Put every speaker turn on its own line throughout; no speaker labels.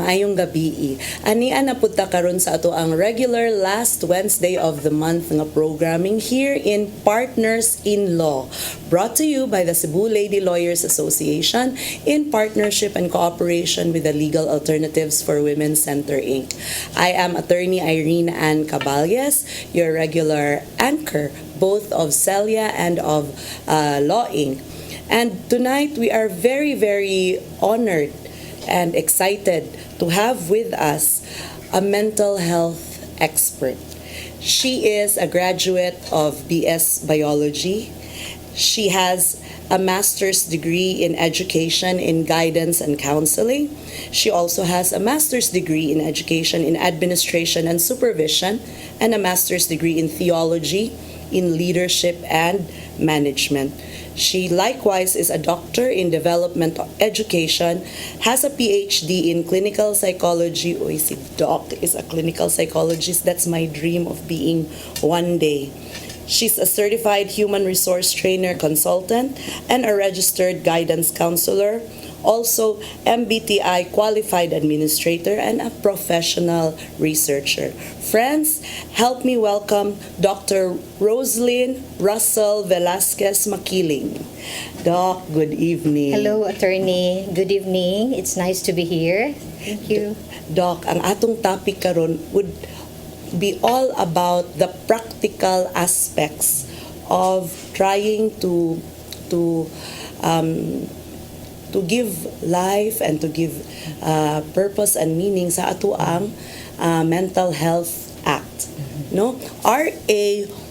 maayong gabi. Ania na punta karon sa ato ang regular last Wednesday of the month nga programming here in Partners in Law, brought to you by the Cebu Lady Lawyers Association in partnership and cooperation with the Legal Alternatives for Women Center Inc. I am attorney Irene Ann Caballes, your regular anchor both of Celia and of Law Inc. And tonight we are very, very honored and excited to have with us a mental health expert. She is a graduate of BS Biology. She has a master's degree in education in guidance and counseling. She also has a master's degree in education in administration and supervision and a master's degree in theology, in leadership and management. She likewise is a doctor in development education, has a PhD in clinical psychology. Uy, si Doc is a clinical psychologist. That's my dream of being one day. She's a certified human resource trainer consultant and a registered guidance counselor, also MBTI qualified administrator and a professional researcher. Friends, help me welcome Dr. Roslyn Russell Velasquez Makiling. Doc, good evening.
Hello, attorney. Good evening. It's nice to be here. Thank you.
Doc, ang atong topic karon would be all about the practical aspects of trying to give life and to give purpose and meaning sa ato ang Mental Health Act. No, RA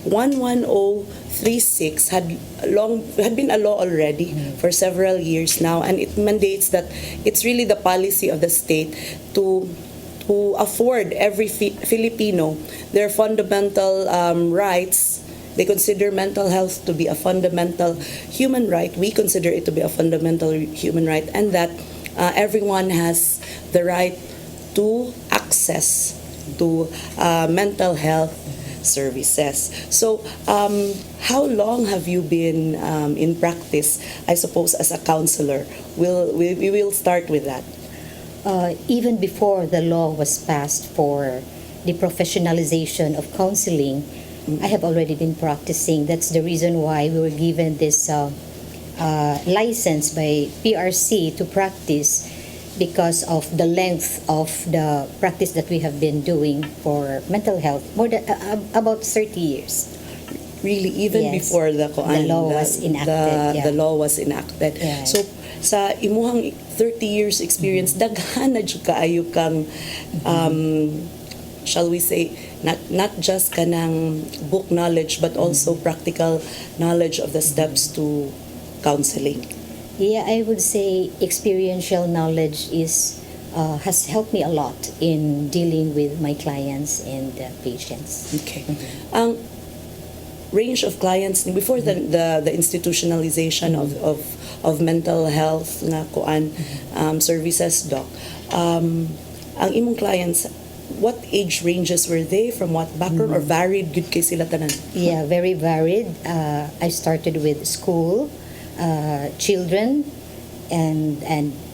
11036 had been a law already for several years now, and it mandates that it's really the policy of the state to afford every Filipino their fundamental rights. They consider mental health to be a fundamental human right. We consider it to be a fundamental human right, and that everyone has the right to access to mental health services. So, how long have you been in practice, I suppose, as a counselor? We will start with that.
Even before the law was passed for the professionalization of counseling, I have already been practicing. That's the reason why we were given this license by PRC to practice, because of the length of the practice that we have been doing for mental health, more than about 30 years.
Really, even
Yes.
before the
law was enacted,
the law was enacted.
Yeah.
So sa imuhang 30 years experience, daghan na jud kaayo kang shall we say, not just kanang book knowledge but also practical knowledge of the steps to counseling.
Yeah, I would say experiential knowledge is has helped me a lot in dealing with my clients and patients.
Okay. Ang range of clients before the institutionalization of mental health nga kuan services, Doc. Ang imong clients, what age ranges were they, from what background, or varied gud kay sila tanan?
Yeah, very varied. I started with school, children, and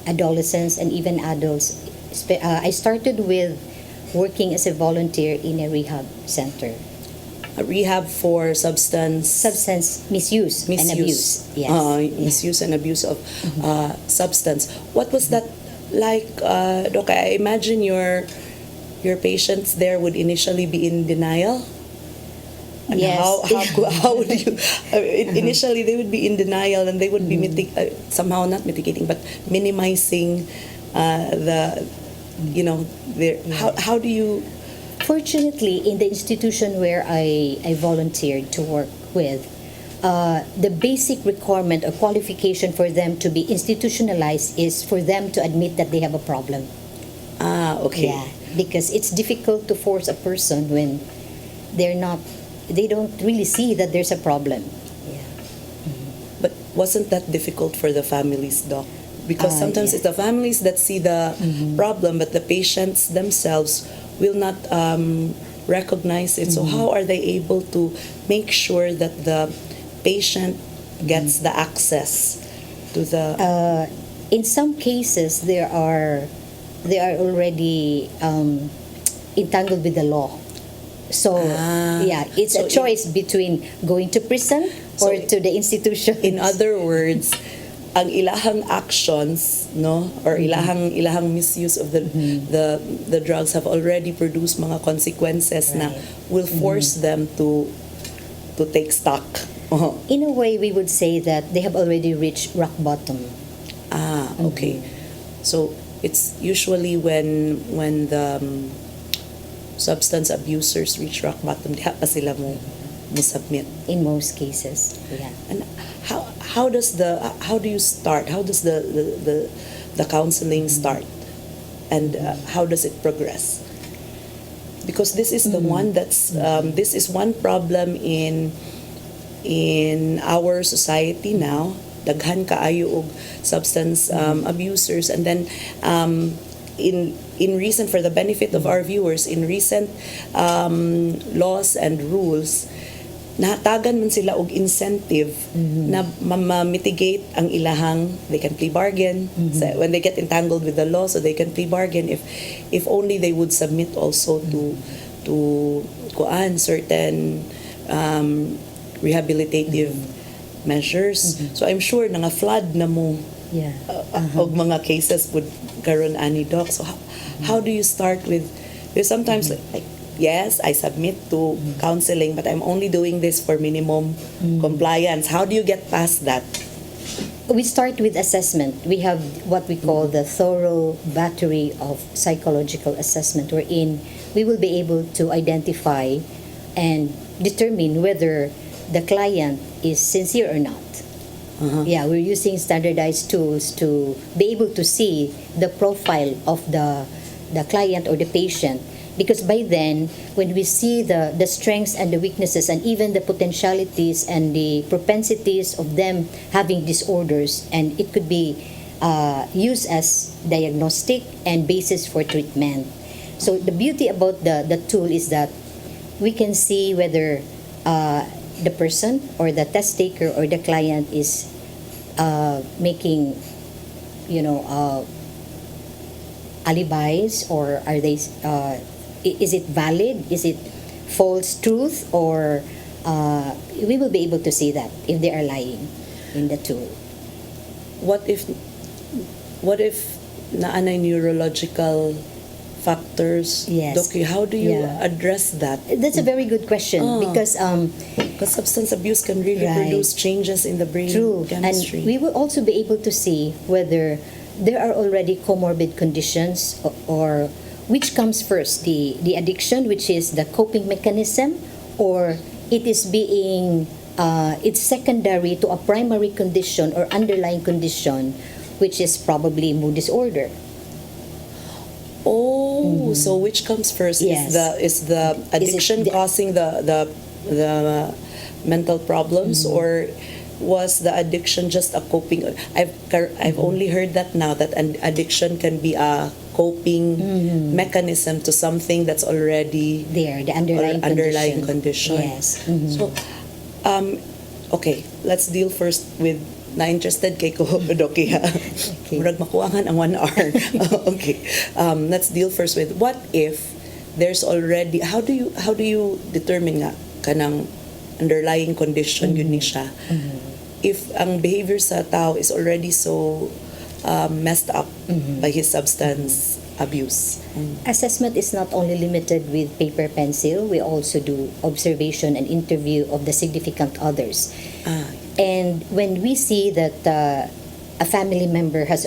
adolescents, and even adults. I started with working as a volunteer in a rehab center.
A rehab for substance
Misuse and abuse. Yes.
Misuse and abuse of substance. What was that like, Doc? I imagine your patients there would initially be in denial. And
Yes.
how would you? Initially, they would be in denial, and they would be somehow not mitigating, but minimizing the, how do you?
Fortunately, in the institution where I volunteered to work with, the basic requirement or qualification for them to be institutionalized is for them to admit that they have a problem.
Okay.
Yeah, because it's difficult to force a person when they don't really see that there's a problem. Yeah.
But wasn't that difficult for the families, Doc? Because sometimes it's the families that see the problem, but the patients themselves will not recognize it. So how are they able to make sure that the patient gets the access to the...
In some cases, there are they are already entangled with the law. So, yeah, it's
So
a choice between going to prison or
So
to the institution.
In other words, ang ilahang actions, no, or ilahang misuse of the drugs have already produced mga consequences na
Right.
will force them to take stock. Oh.
In a way, we would say that they have already reached rock bottom.
Okay. So it's usually when the substance abusers reach rock bottom, diha pa sila mo submit.
In most cases, yeah.
And how do you start? How does the counseling start? And how does it progress? Because this is the one that's this is one problem in our society now. Daghan kaayo og substance abusers, and then in recent, for the benefit of our viewers, in recent laws and rules, nahatagan man sila og incentive na ma-mitigate ang ilahang, they can plea bargain so when they get entangled with the law, so they can plea bargain if only they would submit also to certain rehabilitative measures. So I'm sure nga flood na mo
Yeah.
og mga cases would karon ani doc. So how do you start with, because sometimes like yes, I submit to counseling, but I'm only doing this for minimum compliance. How do you get past that?
We start with assessment. We have what we call the thorough battery of psychological assessment, wherein we will be able to identify and determine whether the client is sincere or not. Yeah, we're using standardized tools to be able to see the profile of the client or the patient. Because by then, when we see the strengths and the weaknesses and even the potentialities and the propensities of them having disorders, and it could be used as diagnostic and basis for treatment. So the beauty about the tool is that we can see whether the person or the test taker or the client is making, alibis, or are they? Is it valid? Is it false truth? Or we will be able to see that if they are lying in the tool.
What if naanay neurological factors?
Yes.
Doki, how do you
Yeah.
address that?
That's a very good question because
Because substance abuse can really
Right.
produce changes in the brain
true,
chemistry.
and we will also be able to see whether there are already comorbid conditions or which comes first, the addiction, which is the coping mechanism, or it is being it's secondary to a primary condition or underlying condition, which is probably mood disorder.
Oh, so which comes first?
Yes.
Is the addiction
the-
causing the mental problems, or was the addiction just a coping? I've only heard that now, that an addiction can be a coping mechanism to something that's already
There, the underlying
condition.
Yes.
So, okay, let's deal first with na-interested kay ko, Doki, ha?
Okay.
Murag makuangan ang 1 hour. Okay. Let's deal first with what if there's already, how do you determine nga kanang underlying condition yun ni siya? If ang behavior sa tao is already so messed up by his substance abuse.
Assessment is not only limited with paper pencil. We also do observation and interview of the significant others. And when we see that a family member has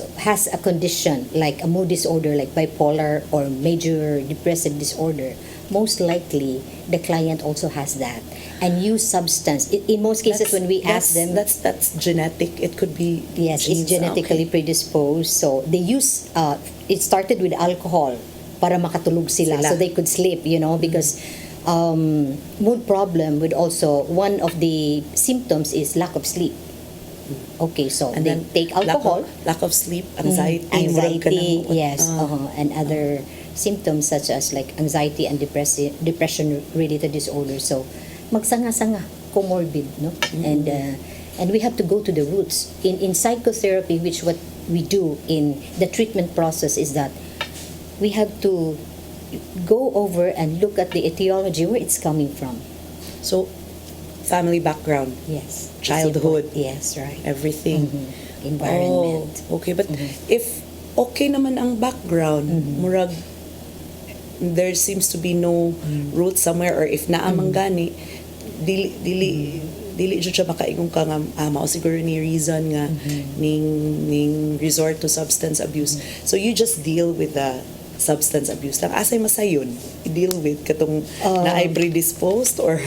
a condition like a mood disorder, like bipolar or major depressive disorder, most likely the client also has that and use substance. In most cases, when we ask them,
that's genetic. It could be
yes,
genes.
it's genetically predisposed. So they use, it started with alcohol para makatulog sila. So they could sleep, because mood problem would also, one of the symptoms is lack of sleep. Okay, so
And
they
then
take alcohol,
lack of sleep, anxiety, murag ka
anxiety,
ng-
yes, and other symptoms such as like anxiety and depression-related disorders. So magsanga-sanga, comorbid, no? And we have to go to the roots. In psychotherapy, which what we do in the treatment process is that we have to go over and look at the etiology, where it's coming from.
So, family background,
Yes. It's
Childhood.
important. Yes, right.
everything.
Environment.
Oh, okay. But if okay naman ang background, murag, there seems to be no root somewhere, or if naamang gani, dili jud siya makaingon ka nga mao siguro ni reason nga ning resort to substance abuse. So you just deal with the substance abuse lang. Asay masayon i-deal with katong naay predisposed or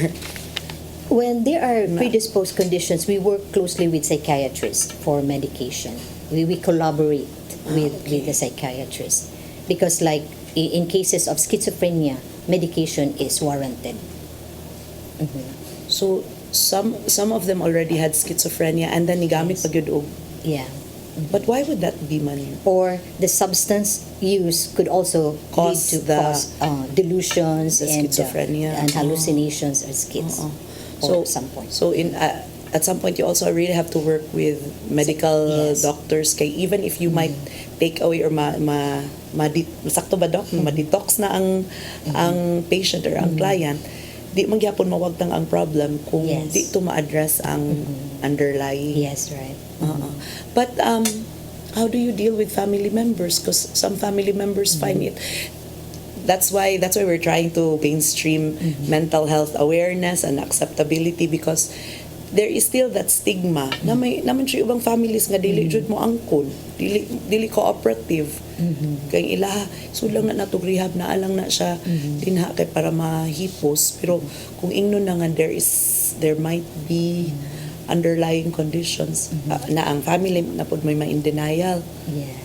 When there are predisposed conditions, we work closely with psychiatrists for medication. We collaborate with the psychiatrist, because like in cases of schizophrenia, medication is warranted.
so some of them already had schizophrenia and then nigamit
Yes.
pa gyud og.
Yeah.
But why would that be man?
Or the substance use could also
Cause
lead to
the-
cause delusions
the
and
schizophrenia.
and hallucinations or schiz.
So
Or some point.
So in at some point you also really have to work with medical
Yes.
doctors kay even if you might take away or masakto ba doc ma-detox na ang patient or ang client, di man gyapon mawagtang ang problem kung
Yes.
di to ma-address ang underlying.
Yes, right.
But how do you deal with family members? Because some family members find it. That's why we're trying to mainstream mental health awareness and acceptability, because there is still that stigma na may naman siya ibang families nga dili jud mo angkon, dili cooperative. Kay ilaha sulang na natog rehab na alang na siya dinha kay para mahipos, pero kung ingnon na nga there might be underlying conditions na ang family na pud may in denial.
Yeah.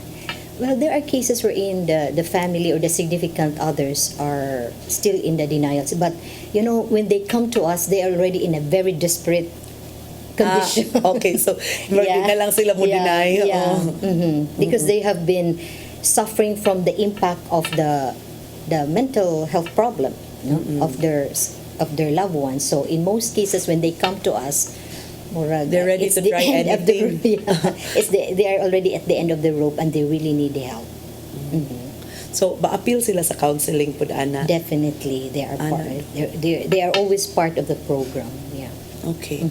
Well, there are cases wherein the family or the significant others are still in the denials. But, when they come to us, they are already in a very desperate condition.
Okay, so yeah. Na lang sila mo deny.
Yeah. Because they have been suffering from the impact of the mental health problem of their loved ones. So in most cases, when they come to us,
they're ready to try anything.
They are already at the end of the rope and they really need the help.
So ba-appeal sila sa counseling pud ana?
Definitely, they are part. They are always part of the program. Yeah.
Okay.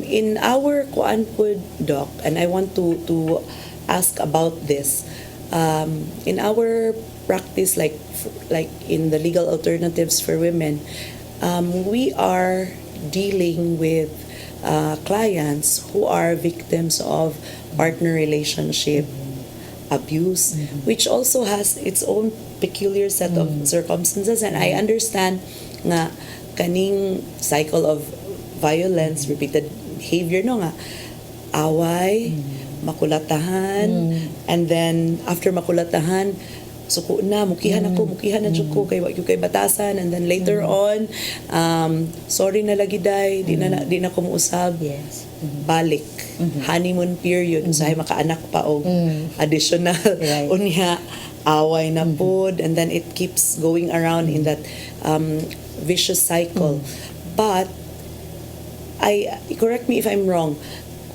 In our kuan pud doc, and I want to ask about this. In our practice, like in the legal alternatives for women, we are dealing with clients who are victims of partner relationship abuse, which also has its own peculiar set of circumstances. And I understand nga kaning cycle of violence, repeated behavior, no nga, away, makulatahan, and then after makulatahan, suko na, mukihan na dyan ko, kay wag yung kay batasan, and then later on, sorry na lagi day, di na ko muusab,
Yes.
balik, honeymoon period, usahay makaanak pa og additional,
Right.
unya, away na pod, and then it keeps going around in that vicious cycle. But, correct me if I'm wrong,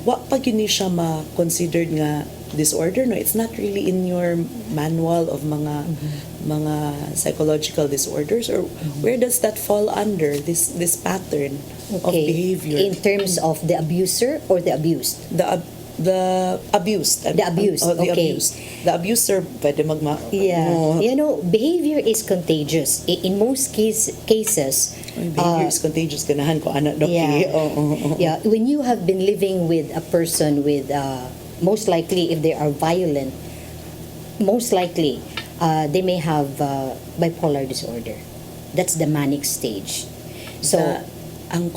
wa pag yun siya ma-considered nga disorder, no? It's not really in your manual of mga psychological disorders, or where does that fall under this pattern of behavior?
In terms of the abuser or the abused?
The abused.
The abused,
The
okay.
abused. The abuser pwede
Yeah. Behavior is contagious. In most cases,
behavior is contagious, ganahan ko anak doc.
Yeah.
Oh.
Yeah, when you have been living with a person with, most likely if they are violent, most likely they may have bipolar disorder. That's the manic stage. So,
Ang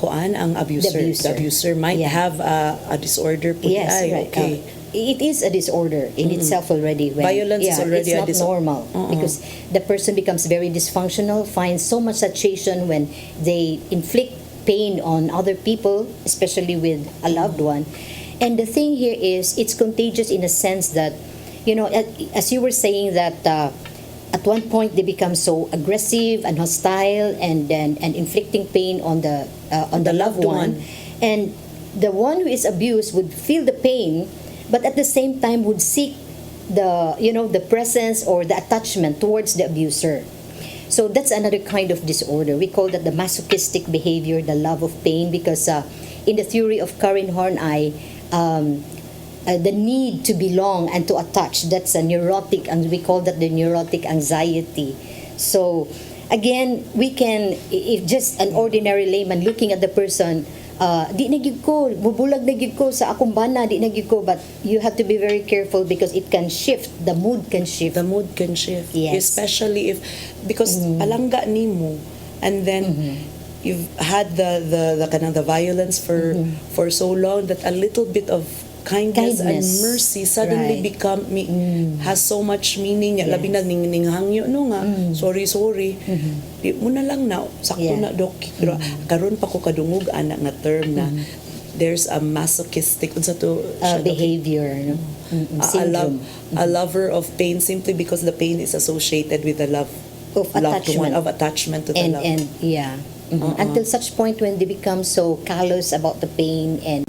abuser,
The abuser.
might
Yeah.
have a disorder po.
yes,
Ay,
right.
okay.
It is a disorder in itself already.
Violence is already a
it's not normal because the person becomes very dysfunctional, finds so much saturation when they inflict pain on other people, especially with a loved one. And the thing here is, it's contagious in a sense that, as you were saying that at one point they become so aggressive and hostile and inflicting pain on the loved one, and the one who is abused would feel the pain, but at the same time would seek the presence or the attachment towards the abuser. So that's another kind of disorder. We call that the masochistic behavior, the love of pain, because in the theory of Karen Horney, the need to belong and to attach, that's a neurotic, and we call that the neurotic anxiety. So again, we can, if just an ordinary layman looking at the person, di na gyud ko, bubulag na gyud ko sa akong bana, di na gyud ko, but you have to be very careful because it can shift, the mood can shift.
The mood can shift.
Yes.
Especially if, because alangga nimo, and then you've had the kind of the violence for so long that a little bit of kindness and
Kindness.
mercy suddenly
Right.
has so much meaning.
Yes.
Labi na ninghangyo no nga, sorry. Di mo na lang na, sakto
Yeah.
na dok. Pero karon pa ko kadungog anak nga term na there's a masochistic unsa to siya, Dok?
Behavior, no? Syndrome
A lover of pain simply because the pain is associated with the love
of
loved one,
attachment.
of attachment to the love.
And yeah. Until such point when they become so callous about the pain, and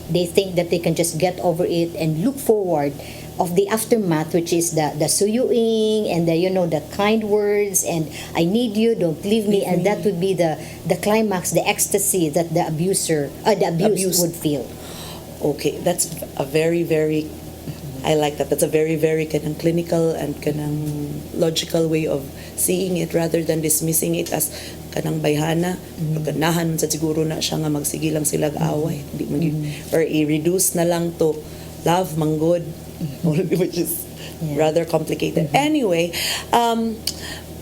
they think that they can just get over it and look forward of the aftermath, which is the suyuing and the kind words and I need you, don't leave me, and that would be the climax, the ecstasy that the abuser the abused would feel.
Okay, that's a very, very, I like that. That's a very, very kanang clinical and kanang logical way of seeing it rather than dismissing it as kanang bayhana. Ganahan man sa siguro na siya nga magsige lang sila away. Di man gyud- or i-reduce na lang to love manggod, which is rather complicated. Anyway,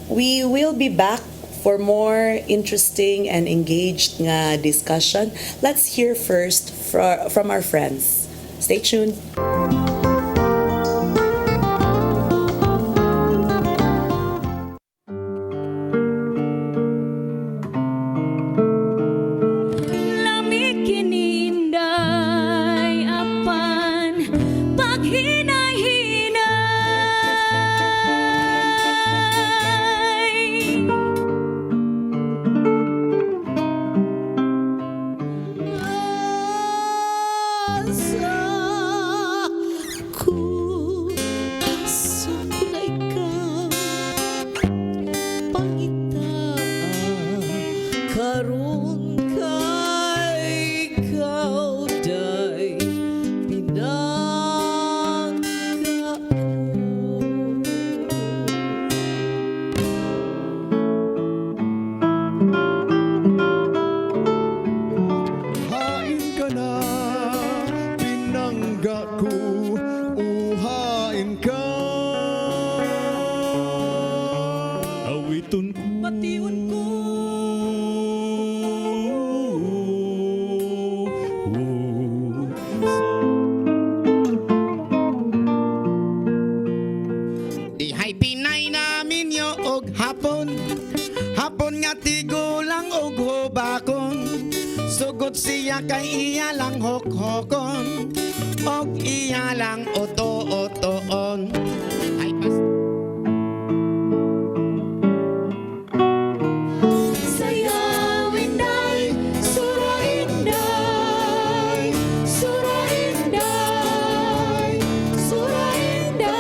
we will be back for more interesting and engaged nga discussion. Let's hear first from our friends. Stay tuned.
Lamig kininday apan paghinay-hinay. Asa ko, asa ko na ikaw pangita karon kay ikaw day pinangga ko.
Hain ka na, pinangga ko, uhain ka. Awiton ko,
Patiun ko.
Dihay Pinay namin yo og hapon. Hapon nga tigulang og hubakon. Sugod siya kay iya lang hokhokon. Og iya lang oto-otoon. Ay pas
Sayawin day, surain day, surain day, surain day.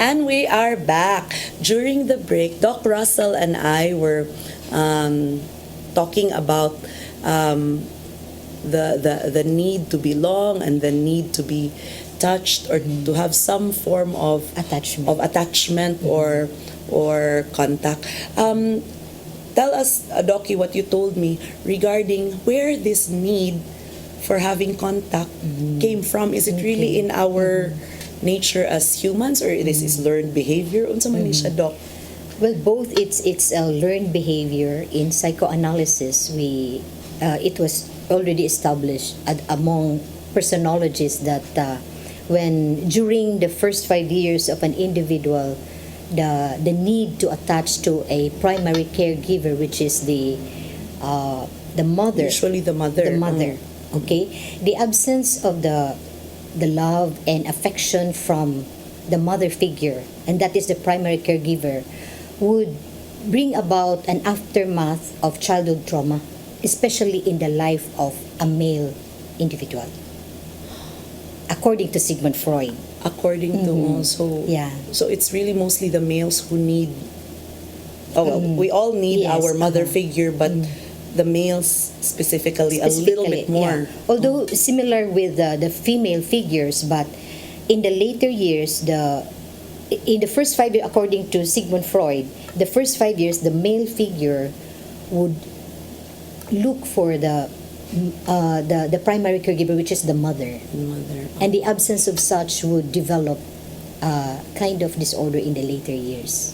And we are back. During the break, Doc Russell and I were talking about the need to belong and the need to be touched or to have some form of attachment or contact. Tell us, Doki, what you told me regarding where this need for having contact came from. Is it really in our nature as humans, or this is learned behavior? Unsa man ni siya, Doc?
Well, both. It's a learned behavior. In psychoanalysis, it was already established among personologists that when during the first 5 years of an individual, the need to attach to a primary caregiver, which is the mother.
Usually the mother.
The mother. Okay, the absence of the love and affection from the mother figure, and that is the primary caregiver, would bring about an aftermath of childhood trauma, especially in the life of a male individual, according to Sigmund Freud.
According to also,
Yeah.
So it's really mostly the males who need. Oh, well, we all need
Yes,
our mother
uh-huh.
figure, but the males specifically a little bit more.
yeah. Although similar with the female figures, but in the later years, in the first 5 years, according to Sigmund Freud, the first 5 years, the male figure would look for the primary caregiver, which is the mother,
Mother.
and the absence of such would develop kind of disorder in the later years.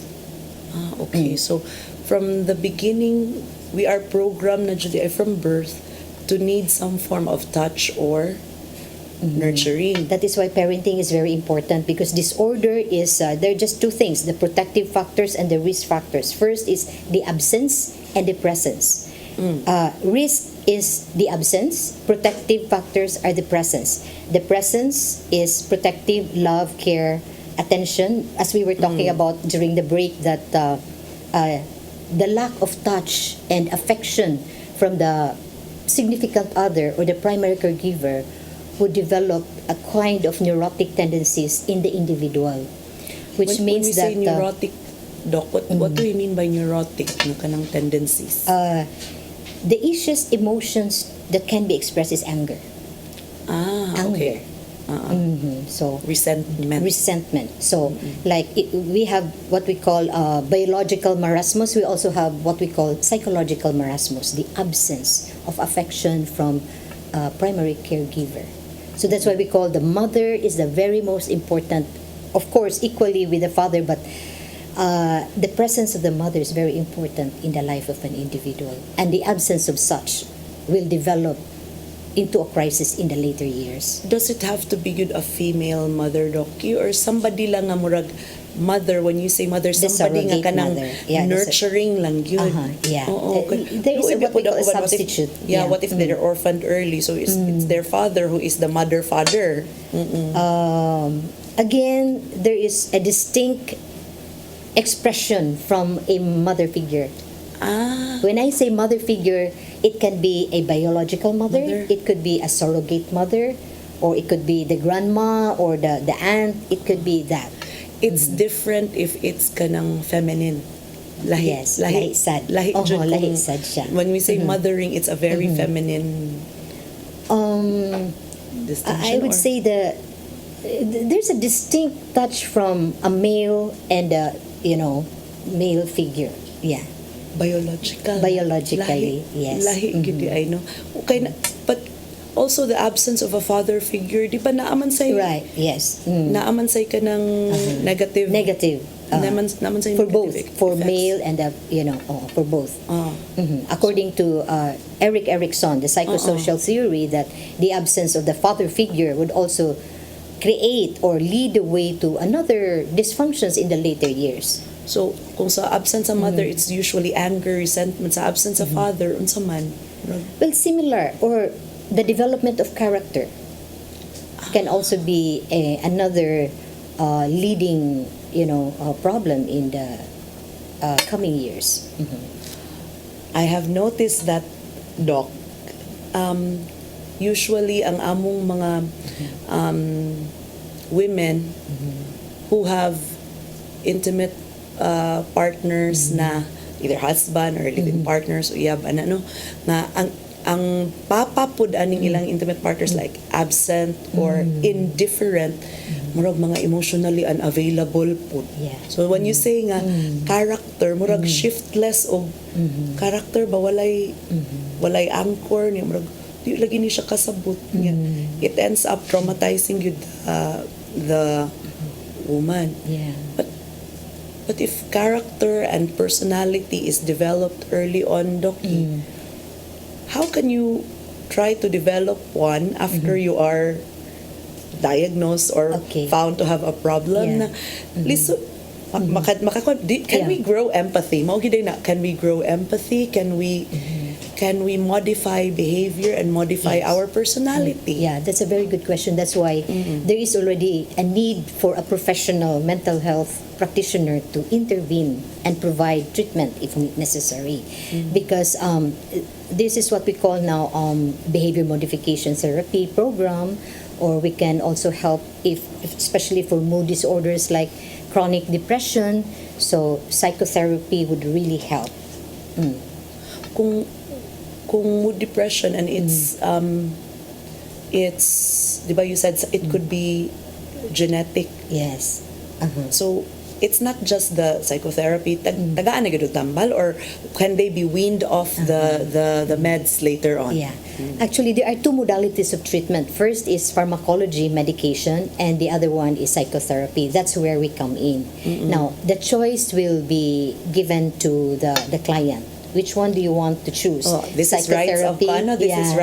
Okay, so from the beginning, we are programmed na jud from birth to need some form of touch or nurturing.
That is why parenting is very important, because disorder is, there are just two things, the protective factors and the risk factors. First is the absence and the presence. Risk is the absence, protective factors are the presence. The presence is protective, love, care, attention, as we were talking about during the break, that the lack of touch and affection from the significant other or the primary caregiver would develop a kind of neurotic tendencies in the individual, which
when
means
we
that
say neurotic, Doc, what do you mean by neurotic na kanang tendencies?
the easiest emotions that can be expressed is anger.
Okay.
So
Resentment.
So, like we have what we call biological marasmus. We also have what we call psychological marasmus, the absence of affection from primary caregiver. So that's why we call the mother is the very most important, of course, equally with the father, but the presence of the mother is very important in the life of an individual, and the absence of such will develop into a crisis in the later years.
Does it have to be good a female mother, Doki, or somebody lang nga murag mother? When you say mother,
The
somebody nga
surrogate
kanang
mother. Yeah,
nurturing lang yun.
Yeah.
Oo,
There is what we call a
what if-
substitute.
Yeah, what if they're orphaned early? So it's their father who is the mother-father.
Again, there is a distinct expression from a mother figure. When I say mother figure, it can be a biological mother. It could be a surrogate mother, or it could be the grandma or the aunt. It could be that.
It's different if it's kanang feminine. Lahi,
Yes, lahi sad.
Lahi,
Oho,
jud
lahi
kung-
sad siya.
When we say mothering, it's a very feminine distinction.
I would
or-
say there's a distinct touch from a male and a male figure. Yeah. Biologically, yes.
Lahi, gidi, I know. Okay, but also the absence of a father figure, di ba naaman say,
Right. Yes.
naaman say ka ng negative.
Negative.
Naaman say
For
negative
both, for
effects.
male and for both. According to Erik Erikson, the psychosocial theory, that the absence of the father figure would also create or lead the way to another dysfunctions in the later years.
So, kung sa absence sa mother, it's usually anger, resentment. Sa absence sa father, unsa man.
Well, similar, or the development of character can also be another leading, problem in the coming years.
I have noticed that, Doc, usually ang among mga women who have intimate partners na either husband or live-in partners uyab ano nga ang papa pud aning ilang intimate partners like absent or indifferent murag mga emotionally unavailable pud.
Yeah.
So when you say nga character murag shiftless og character ba walay anchor niya murag di lagi ni siya kasabot niya. It ends up traumatizing you the woman.
Yeah.
But if character and personality is developed early on, Doki, how can you try to develop one after you are diagnosed or
Okay.
found to have a problem?
Yeah.
Na, liso, can
Yeah.
we grow empathy? Mao gid na, can we grow empathy? Can we modify behavior and modify
Yes.
our personality?
Yeah, that's a very good question. That's why there is already a need for a professional mental health practitioner to intervene and provide treatment if necessary. Because this is what we call now behavior modification therapy program, or we can also help if especially for mood disorders like chronic depression. So psychotherapy would really help.
Kung mood depression and it's di ba you said it could be genetic,
Yes. Uh-huh.
so it's not just the psychotherapy tagaan na gid tambal or can they be weaned off the meds later on?
Yeah. Actually, there are two modalities of treatment. First is pharmacology medication, and the other one is psychotherapy. That's where we come in. Now, the choice will be given to the client. Which one do you want to choose?
Oh, this is rights of ano, this is
Yes.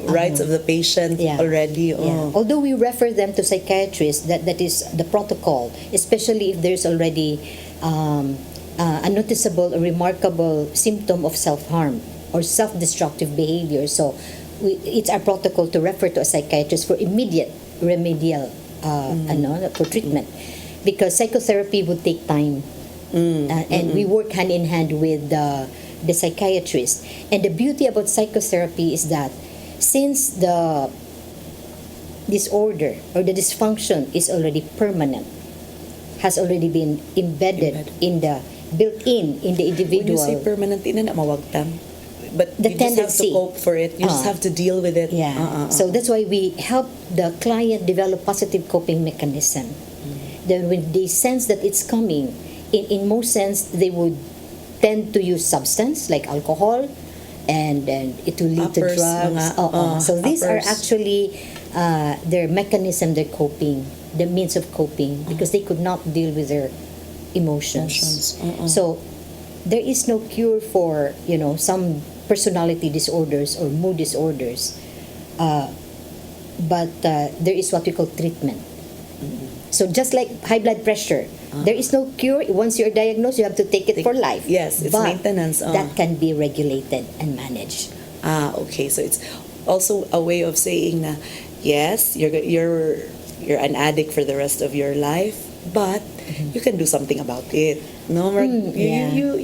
rights of the patient
Yeah.
already.
Yeah.
Oh.
Although we refer them to psychiatrists, that is the protocol, especially if there's already a noticeable or remarkable symptom of self-harm or self-destructive behavior. So it's our protocol to refer to a psychiatrist for immediate remedial for treatment, because psychotherapy would take time. And we work hand in hand with the psychiatrist. And the beauty about psychotherapy is that since the disorder or the dysfunction is already permanent, has already been embedded in the built-in in the
When you
individual.
say permanent, ina na mawagtam. But
The
you just have to
tendency.
cope for it. You just have to deal with it.
Yeah. So that's why we help the client develop positive coping mechanism. Then when they sense that it's coming, in most sense, they would tend to use substance like alcohol, and then it will lead
Uppers,
to drugs.
mga,
So these are
uppers.
actually their mechanism, their coping, the means of coping, because they could not deal with their emotions. So there is no cure for some personality disorders or mood disorders, but there is what we call treatment. So just like high blood pressure, there is no cure. Once you're diagnosed, you have to take it for life.
Yes, it's
But
maintenance.
that can be regulated and managed.
Okay. So it's also a way of saying na yes, you're an addict for the rest of your life, but you can do something about it. No,
Yeah.
you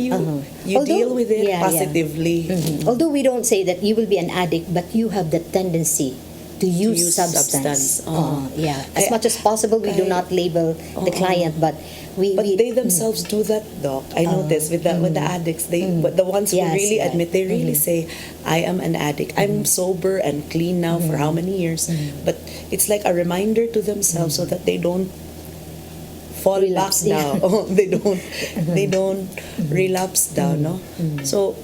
Although-
deal with it
yeah, yeah.
positively.
Although we don't say that you will be an addict, but you have the tendency to use,
use
substance.
substance.
Yeah, as much as possible, we do not label the client, but we.
But
we
they themselves do that, Doc. I notice with the addicts, but the ones who
Yes,
really
right.
admit, they really say, "I am an addict. I'm sober and clean now for how many years?" But it's like a reminder to themselves so that they don't fall
Relapse,
back down.
yeah.
Oh, they don't relapse down. No. So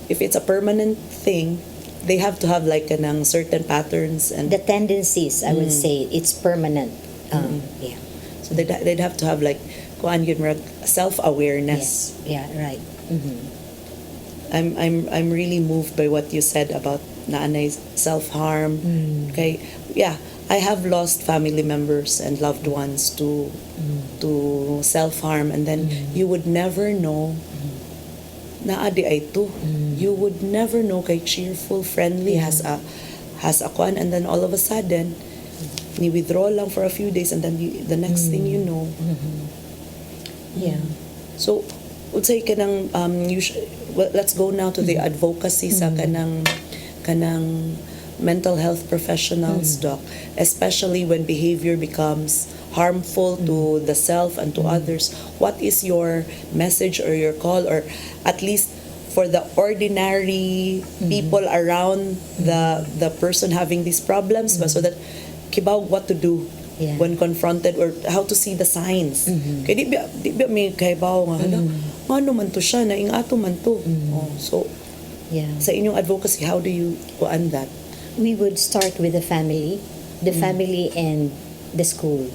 if it's a permanent thing, they have to have like kanang certain patterns and
the tendencies, I would say, it's permanent. Yeah.
so they'd have to have like kuan yun murag self-awareness.
Yes. Yeah. Right.
I'm really moved by what you said about naanay self-harm. Okay, yeah, I have lost family members and loved ones to self-harm, and then you would never know na adi ay to. You would never know kay cheerful, friendly, has a kwan, and then all of a sudden ni withdraw lang for a few days, and then the next thing you know.
Yeah.
So, would say kanang let's go now to the advocacy sa kanang mental health professionals, Doc, especially when behavior becomes harmful to the self and to others. What is your message or your call, or at least for the ordinary people around the person having these problems, ba, so that kibaw what to do
Yeah.
when confronted, or how to see the signs. Kaya di ba may kaibaw nga, hala, ano man to siya, naingato man to. Oh, so,
Yeah.
sa inyong advocacy, how do you kuan that?
We would start with the family and the school.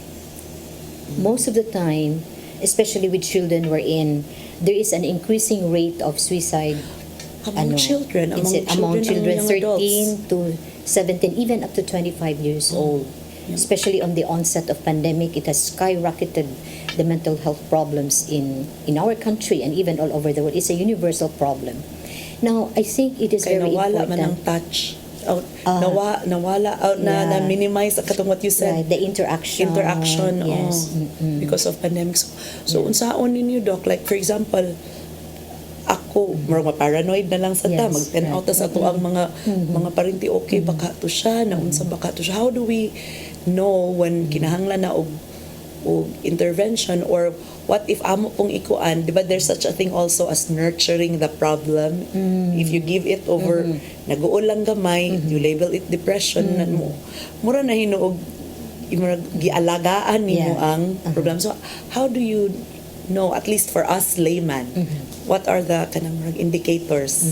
Most of the time, especially with children wherein there is an increasing rate of suicide
Among children,
among children
young adults.
13 to 17, even up to 25 years old. Especially on the onset of pandemic, it has skyrocketed the mental health problems in our country and even all over the world. It's a universal problem. Now, I think it is
Kaya
very
nawala man ang
important.
touch. Out,
Ah.
nawala out na
Yeah.
minimize katong what you said.
Right, the interaction. Yes.
Because of pandemic. So unsaon ninyo, Doc, like for example, ako murag paranoid na lang sa ta,
Yes,
mag-ten out
right.
sa to ang mga parinti, okay baka to siya, naunsa baka to siya. How do we know when kinahanglan na og intervention, or what if amo pong ikuan, di ba there's such a thing also as nurturing the problem. If you give it over, naguol lang gamay, you label it depression, na mo mura na hinuog murag gialagaan nimo
Yeah.
ang problem. So how do you know, at least for us layman, what are the kanang murag indicators?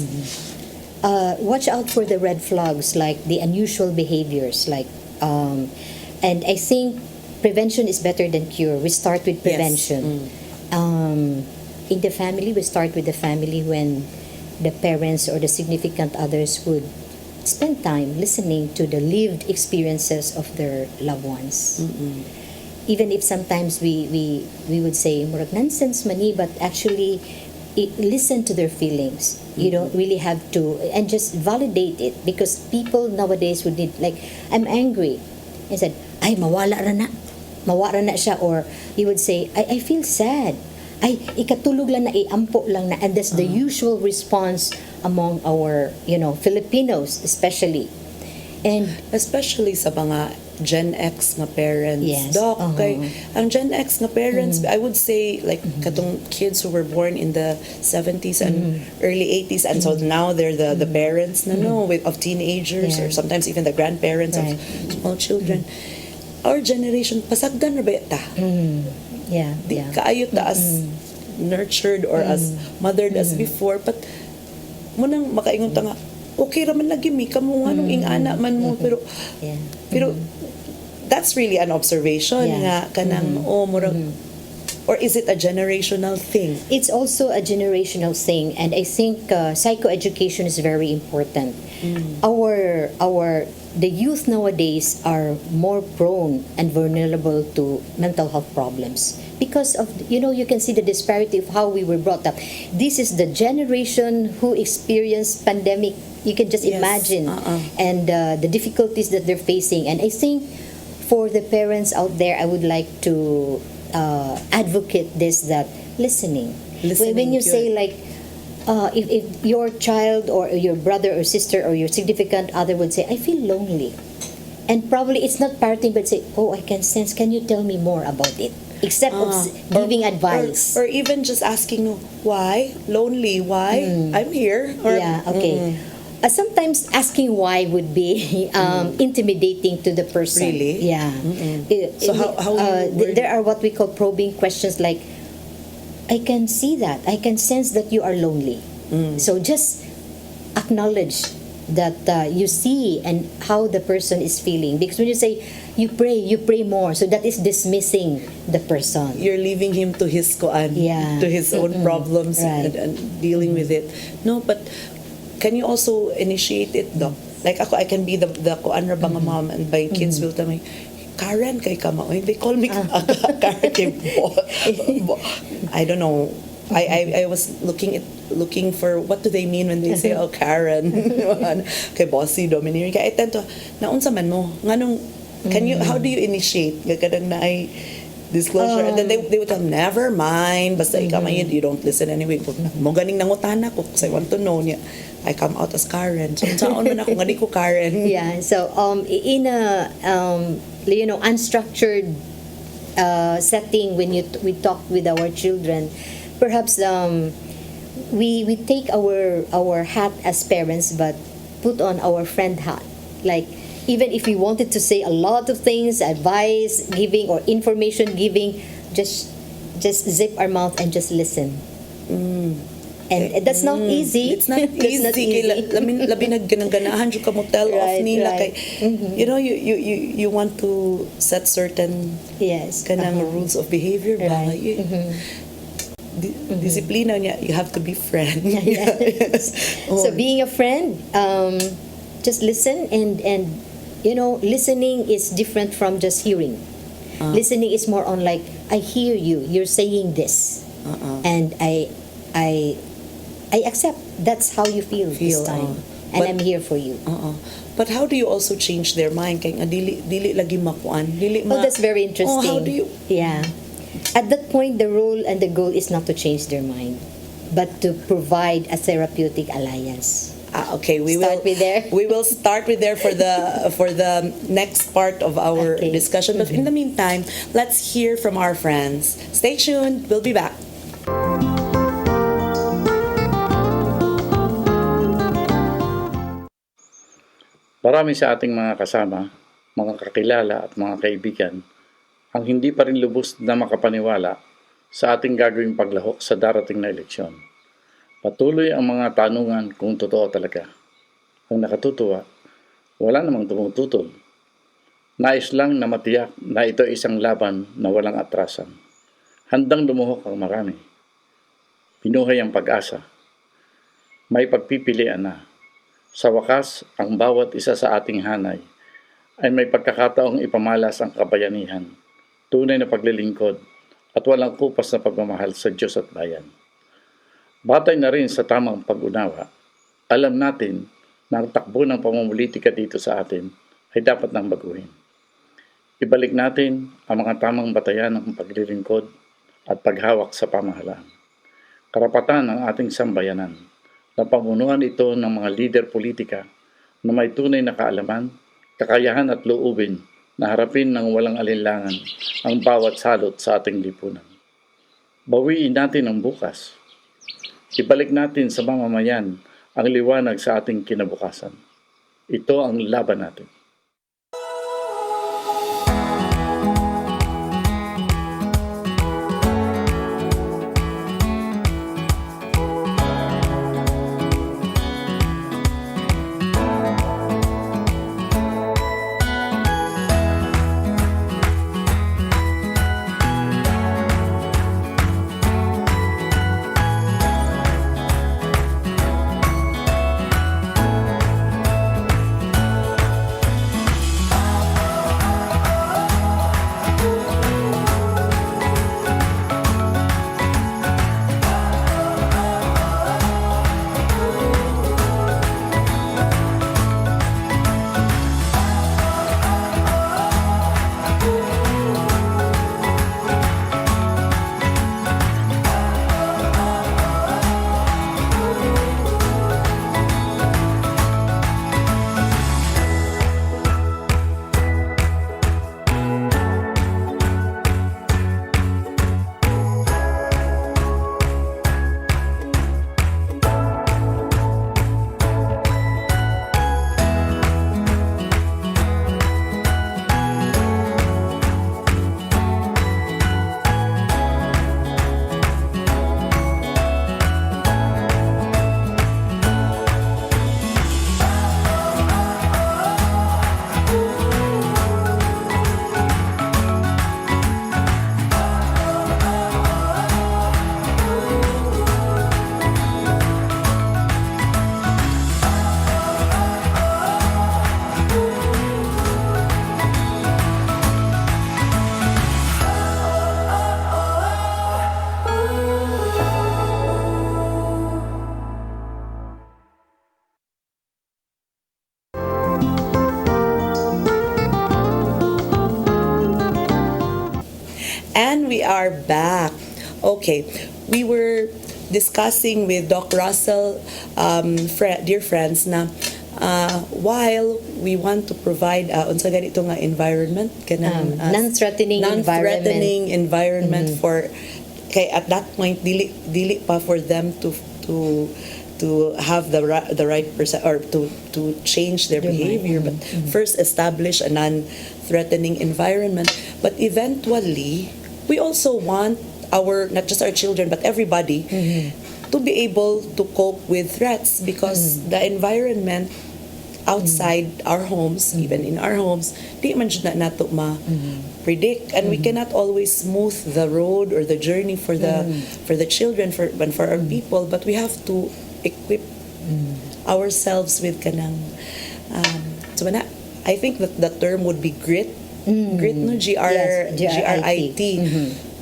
Watch out for the red flags, like the unusual behaviors, like and I think prevention is better than cure. We start with prevention. In the family, we start with the family when the parents or the significant others would spend time listening to the lived experiences of their loved ones. Even if sometimes we would say murag nonsense mani, but actually listen to their feelings. You don't really have to, and just validate it, because people nowadays would need, like, I'm angry, and said, ay mawala na siya, or you would say, I feel sad, ay ikatulog lang na, iampo lang na, and that's the usual response among our Filipinos especially. And
Especially sa mga Gen X nga parents.
Yes.
Doc,
Uh-huh.
kay ang Gen X nga parents, I would say like katong kids who were born in the 70s and early 80s, and so now they're the parents na of teenagers,
Yeah.
or sometimes even the grandparents
Right.
of small children. Our generation pasagdan na ba ta?
yeah,
Di
yeah.
kaayo ta as nurtured or as mothered as before, but munang makaingon ta nga okay ra man lagi mi kamo nganong ingana man mo, pero
Yeah.
that's really an observation
Yeah.
nga kanang murag, or is it a generational thing?
It's also a generational thing, and I think psychoeducation is very important. The youth nowadays are more prone and vulnerable to mental health problems because of, you can see the disparity of how we were brought up. This is the generation who experienced pandemic. You can just
Yes.
imagine, and the difficulties that they're facing. And I think for the parents out there, I would like to advocate this, that listening. When you say, like, if your child or your brother or sister or your significant other would say, I feel lonely, and probably it's not parenting, but say, oh, I can sense, can you tell me more about it, except of giving advice.
or even just asking, why lonely, why I'm here, or
Yeah, okay. Sometimes asking why would be intimidating to the person.
Really?
Yeah.
So how you word
there are what we call probing questions, like, I can see that, I can sense that you are lonely. So just acknowledge that you see and how the person is feeling. Because when you say you pray more, so that is dismissing the person.
you're leaving him to his koan,
Yeah.
to his own problems,
Right.
and dealing with it. No, but can you also initiate it, Doc? Like ako, I can be the koan ra ba nga mom, and my kids will tell me, Karen kay kama, they call me Karen kay I don't know. I was looking for what do they mean when they say, oh, Karen, kay bossy domineering. Kaya I tend to, naunsa man mo, nganong, how do you initiate? Gadang na ay, disclosure. And then they would tell, never mind, basta ikaw may you don't listen anyway. Mo ganing nangutan ako, kasi I want to know niya. I come out as Karen. So, saan man ako, nga di ko Karen.
Yeah. So in a unstructured setting, when we talk with our children, perhaps we take our hat as parents, but put on our friend hat. Like, even if we wanted to say a lot of things, advice giving or information giving, just zip our mouth and just listen. And that's not easy.
It's not
That's
easy.
not easy.
Labi nagganang-ganahan yung ka mo tell off
Right,
nila.
right.
Kay, you want to set certain
Yes.
kanang rules of behavior ba?
Right.
Disiplina niya, you have to be friend.
Yes.
Oh.
So being a friend, just listen and listening is different from just hearing. Listening is more on like, I hear you, you're saying this, and I accept that's how you feel this time, and
But-
I'm here for you.
But how do you also change their mind? Kaya nga dili lagi makuan.
Oh, that's very interesting.
Oh, how do you?
Yeah. At that point, the role and the goal is not to change their mind, but to provide a therapeutic alliance.
Okay, we
Start
will
with there.
We will start with there for the next part of our
Okay.
discussion. But in the meantime, let's hear from our friends. Stay tuned. We'll be back.
Marami sa ating mga kasama, mga kakilala at mga kaibigan ang hindi pa rin lubos na makapaniwala sa ating gagawing paglahok sa darating na eleksyon. Patuloy ang mga tanungan kung totoo talaga. Ang nakatutuwa, wala namang tumututol. Nais lang na matiyak na ito ay isang laban na walang atrasan. Handang lumuhok ang marami. Pinuhay ang pag-asa. May pagpipilian na. Sa wakas, ang bawat isa sa ating hanay ay may pagkakataong ipamalas ang kabayanihan, tunay na paglilingkod at walang kupas na pagmamahal sa Diyos at bayan. Batay na rin sa tamang pag-unawa, alam natin na ang takbo ng pamumulitika dito sa atin ay dapat nang baguhin. Ibalik natin ang mga tamang batayan ng paglilingkod at paghawak sa pamahalaan. Karapatan ng ating sambayanan na pamunuan ito ng mga lider politika na may tunay na kaalaman, kakayahan at loobin na harapin ng walang alinlangan ang bawat salot sa ating lipunan. Bawiin natin ang bukas. Ibalik natin sa mamamayan ang liwanag sa ating kinabukasan. Ito ang laban natin.
And we are back. Okay, we were discussing with Doc Russell, dear friends, na while we want to provide unsa ganito nga environment kanang
Non-threatening
non-threatening environment for kay at that point dili pa for them to have the right person or to change their behavior, but first establish a non-threatening environment. But eventually we also want our, not just our children but everybody, to be able to cope with threats, because the environment outside our homes, even in our homes, di man jud na nato ma-predict, and we cannot always smooth the road or the journey for the children, for our people, but we have to equip ourselves with kanang so na, I think that the term would be grit. Grit, no?
Yes,
GRIT.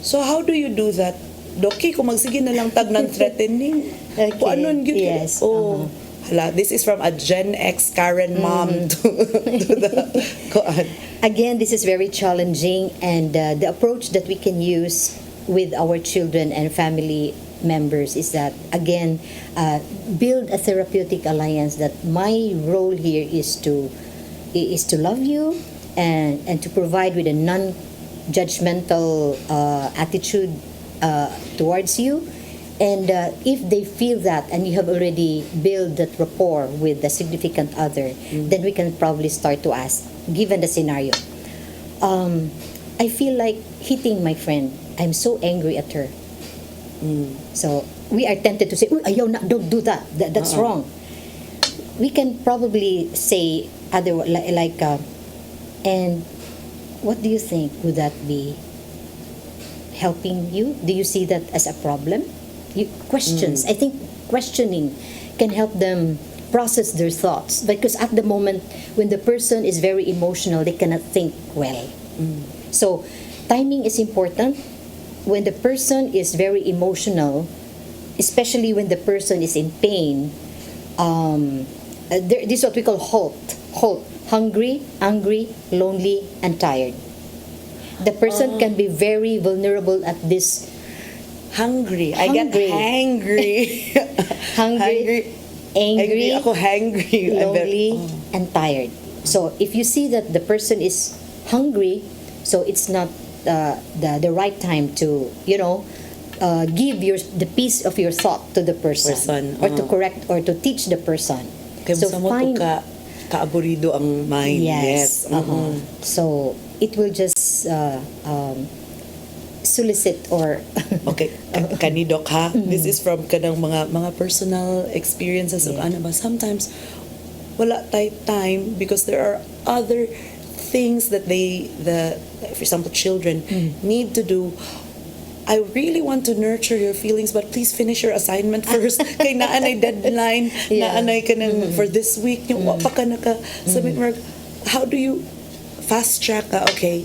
So how do you do that? Doki, kung magsige na lang tag non-threatening,
Okay,
kung anon yun.
yes,
Oh, hala, this is from a Gen X Karen mom to the kuan.
Again, this is very challenging, and the approach that we can use with our children and family members is that, again, build a therapeutic alliance, that my role here is to love you and to provide with a non-judgmental attitude towards you. And if they feel that, and you have already built that rapport with the significant other, then we can probably start to ask, given the scenario, I feel like hitting my friend. I'm so angry at her. So we are tempted to say, "Uy, ayaw na, don't do that. That's wrong." We can probably say other like, and what do you think? Would that be helping you? Do you see that as a problem? Questions. I think questioning can help them process their thoughts, because at the moment when the person is very emotional, they cannot think well. So timing is important. When the person is very emotional, especially when the person is in pain, this is what we call halt, hungry, angry, lonely, and tired. The person can be very vulnerable at this.
Hungry. I get
Hungry.
hangry.
Hungry, angry,
Ako hangry.
lonely, and tired. So if you see that the person is hungry, so it's not the right time to give the piece of your thought to the person, or to correct or to teach the person.
Kaya
So
so mo
find-
to kaaburido ang mind.
Yes. So it will just solicit or
Okay, kanidok ha. This is from kanang mga personal experiences of ano ba. Sometimes wala tay time because there are other things that for example, children need to do. I really want to nurture your feelings, but please finish your assignment first. Kay naanay deadline,
Yeah.
naanay ka ng for this week, yung wa pa ka naka-submit work. How do you fast track ka? Okay,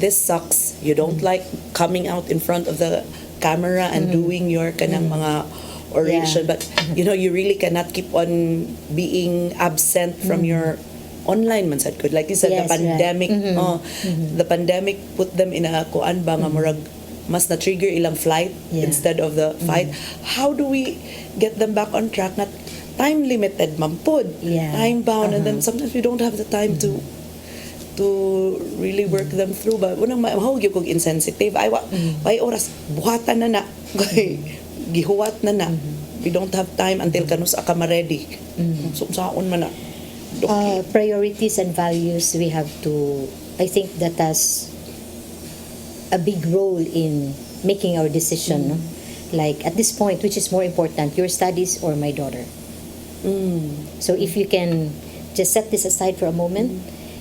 this sucks. You don't like coming out in front of the camera and doing your kanang mga oration, but you really cannot keep on being absent from your online man sad good, like you said.
Yes,
The pandemic
right.
the pandemic put them in a kuan ba nga murag mas na trigger ilang flight
Yeah.
instead of the fight. How do we get them back on track? Not time limited man pod,
Yeah.
time bound, and then sometimes we don't have the time to really work them through. But unang mahawag yung kong insensitive, ay oras buhatan na gihuwat na we don't have time until kanus ka ma-ready. So saon man na.
priorities and values. We have to. I think that has a big role in making our decision. No? Like at this point, which is more important, your studies or my daughter? So if you can just set this aside for a moment,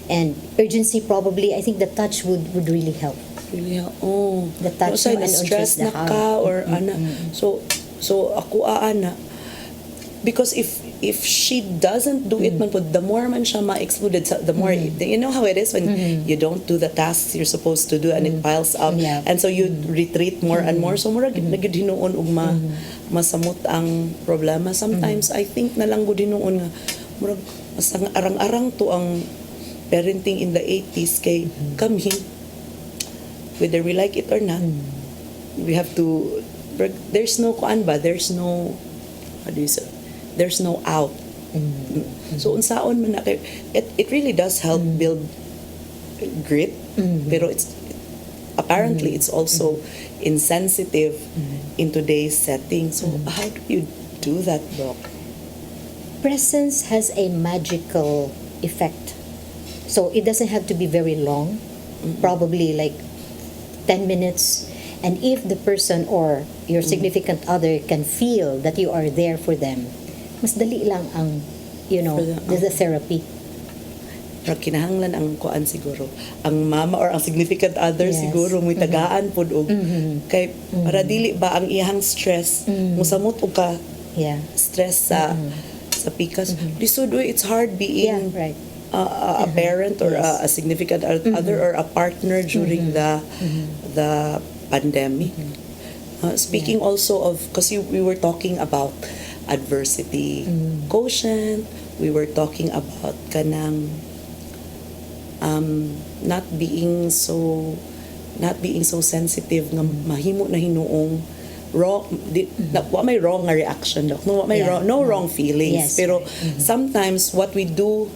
and urgency probably, I think the touch would really help.
Really, oh.
The touch
Say
mo and
stress
just the
na ka or ana. So ako ana. Because if she doesn't do it man po, the more man siya ma-excluded, the more, you know how it is when you don't do the tasks you're supposed to do and it piles up,
Yeah.
and so you retreat more and more, so murag nagud hinuon og masamot ang problema. Sometimes I think na lang gud hinuon nga murag mas ang arang-arang to ang parenting in the 80s kay kami whether we like it or not, we have to, there's no kuan ba, there's no, how do you say, there's no out. So unsaon man na kay, it really does help build grit, pero it's apparently it's also insensitive in today's setting. So how do you do that, Doc?
Presence has a magical effect. So it doesn't have to be very long, probably like 10 minutes. And if the person or your significant other can feel that you are there for them, mas dali lang ang,
For the-
the therapy.
Pero kinahanglan ang kuan siguro, ang mama or ang significant other
Yes.
siguro may tagaan pud og kay para dili ba ang iyang stress musamot og ka
Yeah.
stress sa pikas. Lisod uy, it's hard
Yeah,
being
right.
a parent or a significant other or a partner during the pandemic. Speaking also of, because we were talking about adversity quotient, we were talking about kanang not being so sensitive nga mahimo na hinuong wrong wa may wrong nga reaction doc, no wa may
Yeah.
wrong, no wrong feelings,
Yes,
pero
right.
sometimes what we do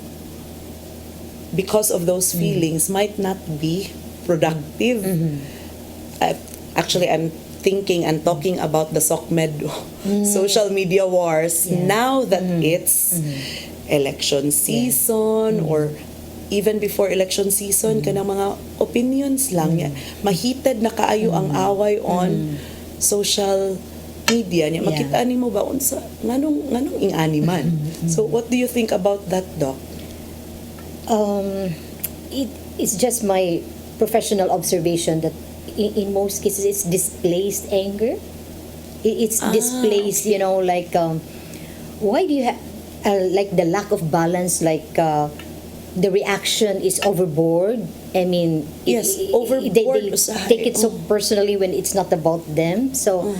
because of those feelings might not be productive. Actually, I'm thinking and talking about the SOCMED social media wars now that it's election season or even before election season, kanang mga opinions lang niya. Mahited na kaayo ang away on social media niya. Makita nimo ba unsa nganong ingani man. So what do you think about that, Doc?
It's just my professional observation that in most cases it's displaced anger. It's displaced, like why do you have like the lack of balance, like the reaction is overboard. I mean,
Yes,
they
overboard usahay.
take it so personally when it's not about them. So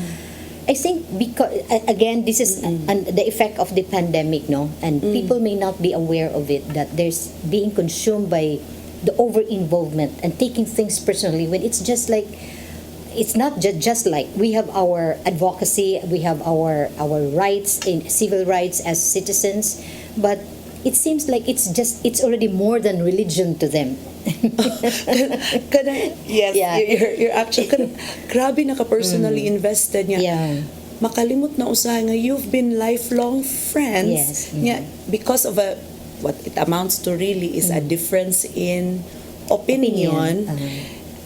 I think because again this is the effect of the pandemic, no, and people may not be aware of it, that there's being consumed by the over involvement and taking things personally when it's just like it's not just like we have our advocacy, we have our rights in civil rights as citizens, but it seems like it's already more than religion to them.
Yes,
Yeah.
you're actually grabe na ka personally invested niya.
Yeah.
Makalimot na usahay nga you've been lifelong friends.
Yes.
Niya, because of what it amounts to really is a difference in opinion.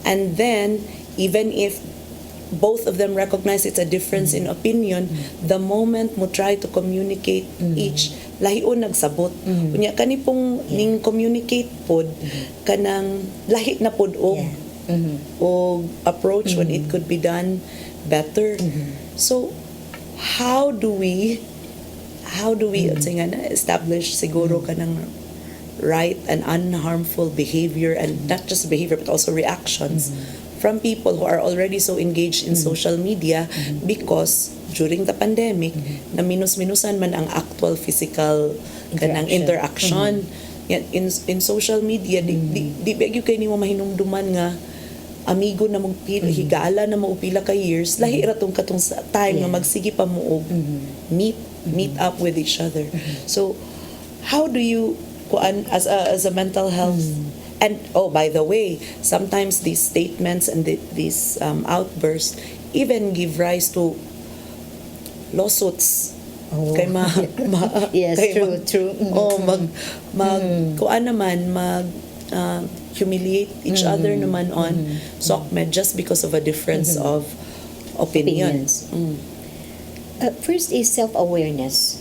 And then even if both of them recognize it's a difference in opinion, the moment mo try to communicate each, lahiun nagsabot. Kunya kani pong ning communicate pod kanang lahi na pod og og approach when it could be done better. So how do we unsay nga na establish siguro kanang right and unharmful behavior, and not just behavior but also reactions from people who are already so engaged in social media because during the pandemic na minus-minusan man ang actual physical kanang interaction. Yan, in social media di bagyo kay nimo mahinumduman nga amigo na mo higala na mo pila ka years lahi ra tong katong sa time nga magsige pa mo og meet up with each other. So how do you kuan as a mental health and by the way, sometimes these statements and these outbursts even give rise to lawsuits. Kay
Yes,
kay
true.
kuan naman humiliate each other naman on SOCMED just because of a difference of opinions.
First is self-awareness.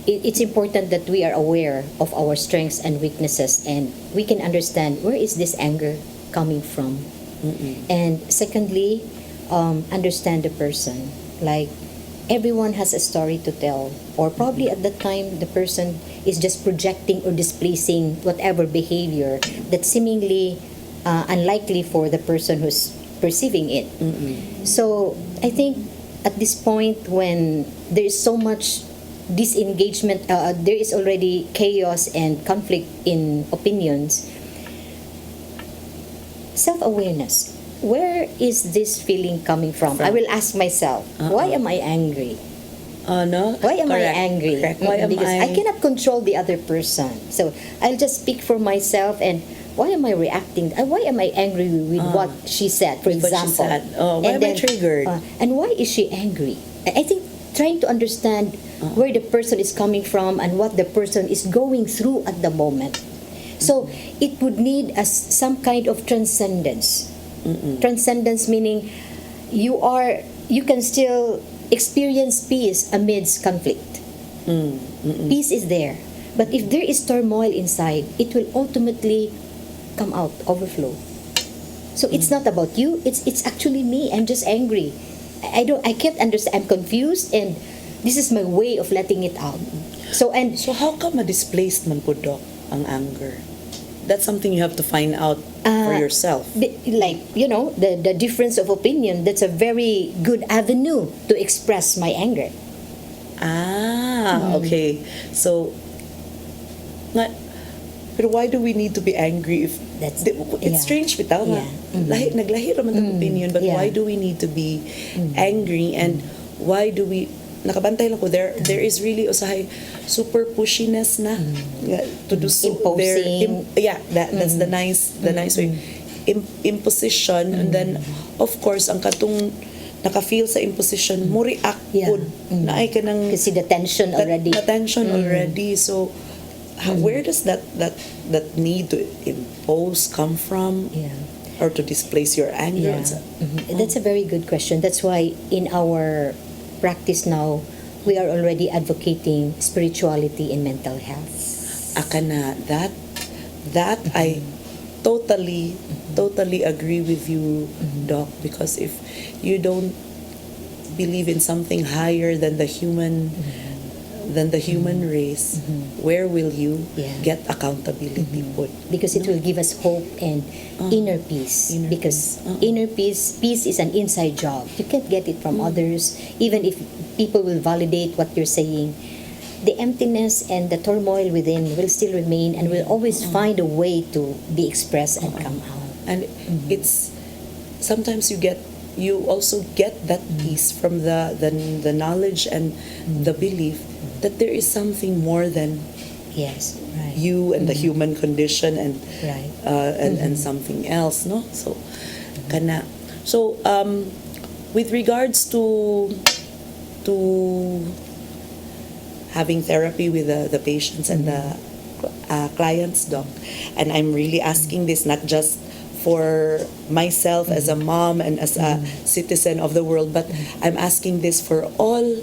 It's important that we are aware of our strengths and weaknesses, and we can understand where is this anger coming from. And secondly, understand the person. Like, everyone has a story to tell, or probably at that time the person is just projecting or displacing whatever behavior that's seemingly unlikely for the person who's perceiving it. So I think at this point when there is so much disengagement, there is already chaos and conflict in opinions. Self-awareness. where is this feeling coming from? I will ask myself, why am I angry?
No?
Why am
Correct.
I angry?
Correct. Why am
Because I
I
cannot control the other person. So I'll just speak for myself and why am I reacting? Why am I angry with what she said, for
With what she
example?
said. Oh, why
And
am I triggered?
And why is she angry? I think trying to understand where the person is coming from and what the person is going through at the moment. So it would need some kind of transcendence. Transcendence meaning you can still experience peace amidst conflict. Peace is there. But if there is turmoil inside, it will ultimately come out, overflow. So it's not about you, it's actually me. I'm just angry. I can't understand. I'm confused and this is my way of letting it out. So
So how come ma-displaced man po, Doc, ang anger? That's something you have to find out for yourself.
the difference of opinion, that's a very good avenue to express my anger.
Okay. So, pero why do we need to be angry if
That's-
it's
yeah.
strange bitaw nga. Naglahi raman ang opinion, but
Yeah.
why do we need to be angry and why do we nakabantay lang ko there is really usahay super pushiness na to do so
Imposing.
that's the nice way imposition and then of course ang katong naka-feel sa imposition mo react
Yeah.
good na ay ka ng
Kasi the tension already.
the tension already. So where does that need to impose come from?
Yeah.
Or to displace your anger?
Yeah. That's a very good question. That's why in our practice now, we are already advocating spirituality in mental health.
Akana, that I totally agree with you, Doc, because if you don't believe in something higher than the human race, where will you
Yeah.
get accountability po?
Because it will give us hope and inner peace.
Inner
Because
peace.
inner peace is an inside job. You can't get it from others. Even if people will validate what you're saying, the emptiness and the turmoil within will still remain and will always find a way to be expressed and come out.
And it's sometimes you also get that peace from the knowledge and the belief that there is something more than
Yes, right.
you and the human condition and
Right.
and something else, no? So kana with regards to having therapy with the patients and the clients, Doc, and I'm really asking this not just for myself as a mom and as a citizen of the world, but I'm asking this for all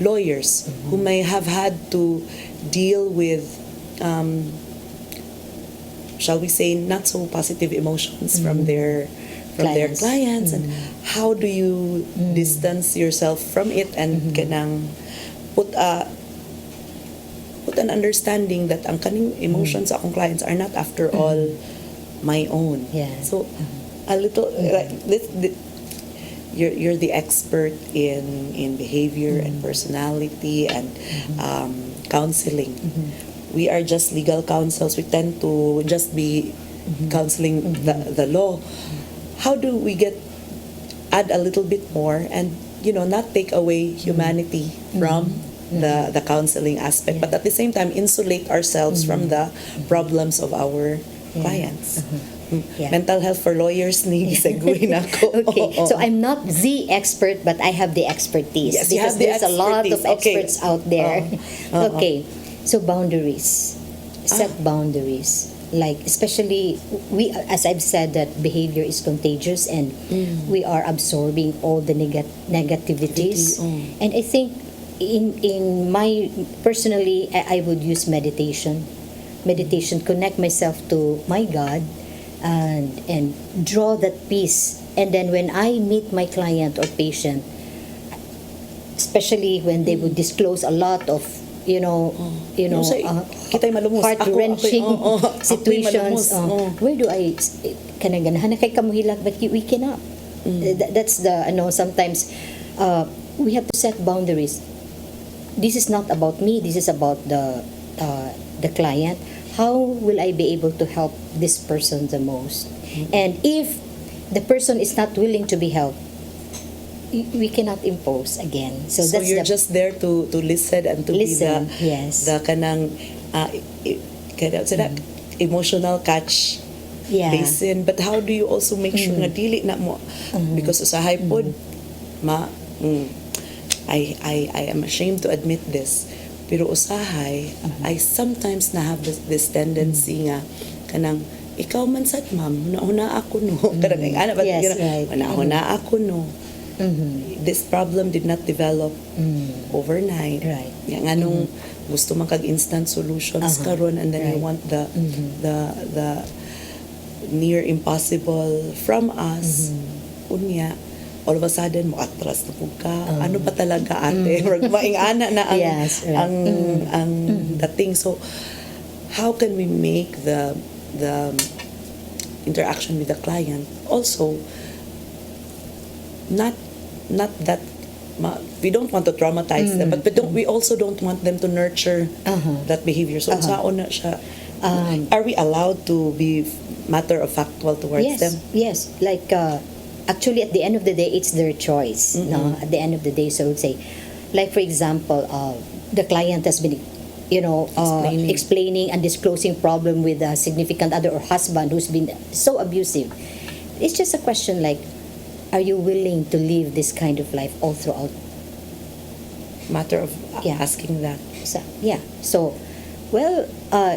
lawyers who may have had to deal with, shall we say, not so positive emotions from their clients, and how do you distance yourself from it and kanang put an understanding that ang kaning emotions sa akong clients are not after all my own.
Yeah.
So a little like this, you're the expert in behavior and personality and counseling. We are just legal counsels. We tend to just be counseling the law. How do we add a little bit more and not take away humanity from the counseling aspect, but at the same time insulate ourselves from the problems of our clients?
Yeah.
Mental health for lawyers ni segue na ko.
Okay, so I'm not the expert, but I have the expertise.
Yes, you
because
have the
there's a lot of
expertise. Okay.
experts out there. Okay, so boundaries. Set boundaries. Like, especially, as I've said, that behavior is contagious and we are absorbing all the negativities. And I think in my, personally, I would use meditation. Meditation, connect myself to my God and draw that peace. And then when I meet my client or patient, especially when they would disclose a lot of
Kita'y malumos.
heart-wrenching
Ako'y
situations.
malumos.
Where do I kanaganahan na kay kamuhilag but we cannot. That's the sometimes we have to set boundaries. This is not about me. This is about the client. How will I be able to help this person the most? And if the person is not willing to be helped, we cannot impose again. So,
So
that's
you're
the
just there to listen and to
listen.
be
Yes.
the kanang emotional catch
Yeah.
basin. But how do you also make sure nga dili na mo because usahay pod I am ashamed to admit this, pero usahay I sometimes na have this tendency nga kanang ikaw man sad ma'am una ako no kanang ana ba
Yes, right.
una ako no. This problem did not develop overnight.
Right.
Yang anong gusto man kag instant solutions karon, and then you
Right.
want the near impossible from us. Unya, all of a sudden mo atras na pug ka. Ano ba talaga ate? Murag maingana na ang
Yes, right.
ang dating. So how can we make the interaction with the client also not that we don't want to traumatize them, but we also don't want them to nurture that behavior. So unsaon na siya, are we allowed to be matter of factual towards
Yes,
them?
yes. Like actually, at the end of the day, it's their choice. No, at the end of the day, so I would say, like for example, the client has been, explaining and disclosing problem with a significant other or husband who's been so abusive. It's just a question like, are you willing to live this kind of life all throughout?
Matter of
Yeah.
asking that.
So, yeah. So, well,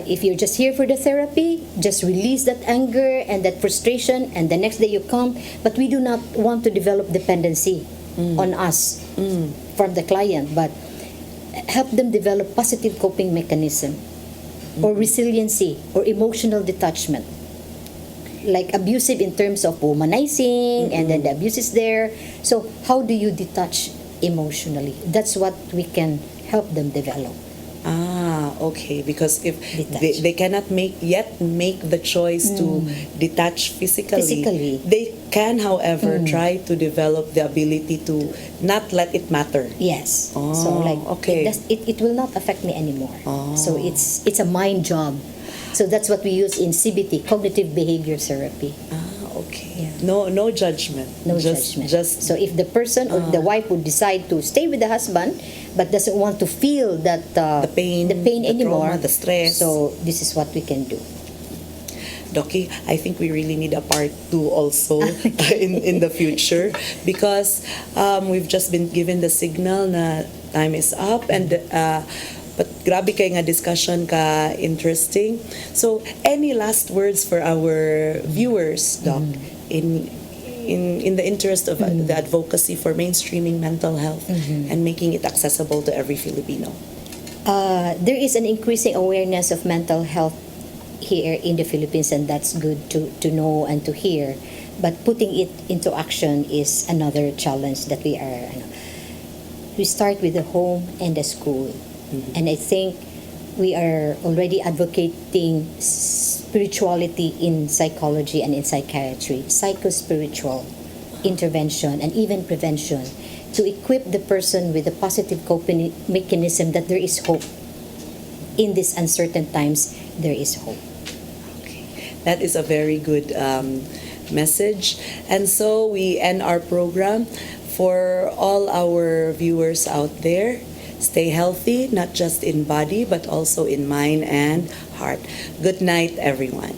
if you're just here for the therapy, just release that anger and that frustration, and the next day you come. But we do not want to develop dependency on us from the client, but help them develop positive coping mechanism or resiliency or emotional detachment. Like abusive in terms of womanizing, and then the abuse is there. So, how do you detach emotionally? That's what we can help them develop.
Okay, because if
Detach.
they cannot make the choice to detach physically, they can, however, try to develop the ability to not let it matter.
Yes.
Oh,
So like
okay.
it will not affect me anymore.
Oh.
So it's a mind job. So that's what we use in CBT, cognitive behavior therapy.
Okay. No judgment.
No
Just-
judgment.
Just
So if the person or the wife would decide to stay with the husband but doesn't want to feel that
the pain, the
anymore,
trauma, the stress.
so this is what we can do.
Doki, I think we really need a part 2 also in the future, because we've just been given the signal na time is up, and but grabe kay nga discussion ka interesting. So any last words for our viewers, Doc, in the interest of the advocacy for mainstreaming mental health and making it accessible to every Filipino?
There is an increasing awareness of mental health here in the Philippines, and that's good to know and to hear. But putting it into action is another challenge that we start with the home and the school. And I think we are already advocating spirituality in psychology and in psychiatry, psychospiritual intervention and even prevention, to equip the person with a positive coping mechanism that there is hope. In these uncertain times, there is hope.
That is a very good message. And so we end our program. For all our viewers out there, stay healthy, not just in body, but also in mind and heart. Good night, everyone.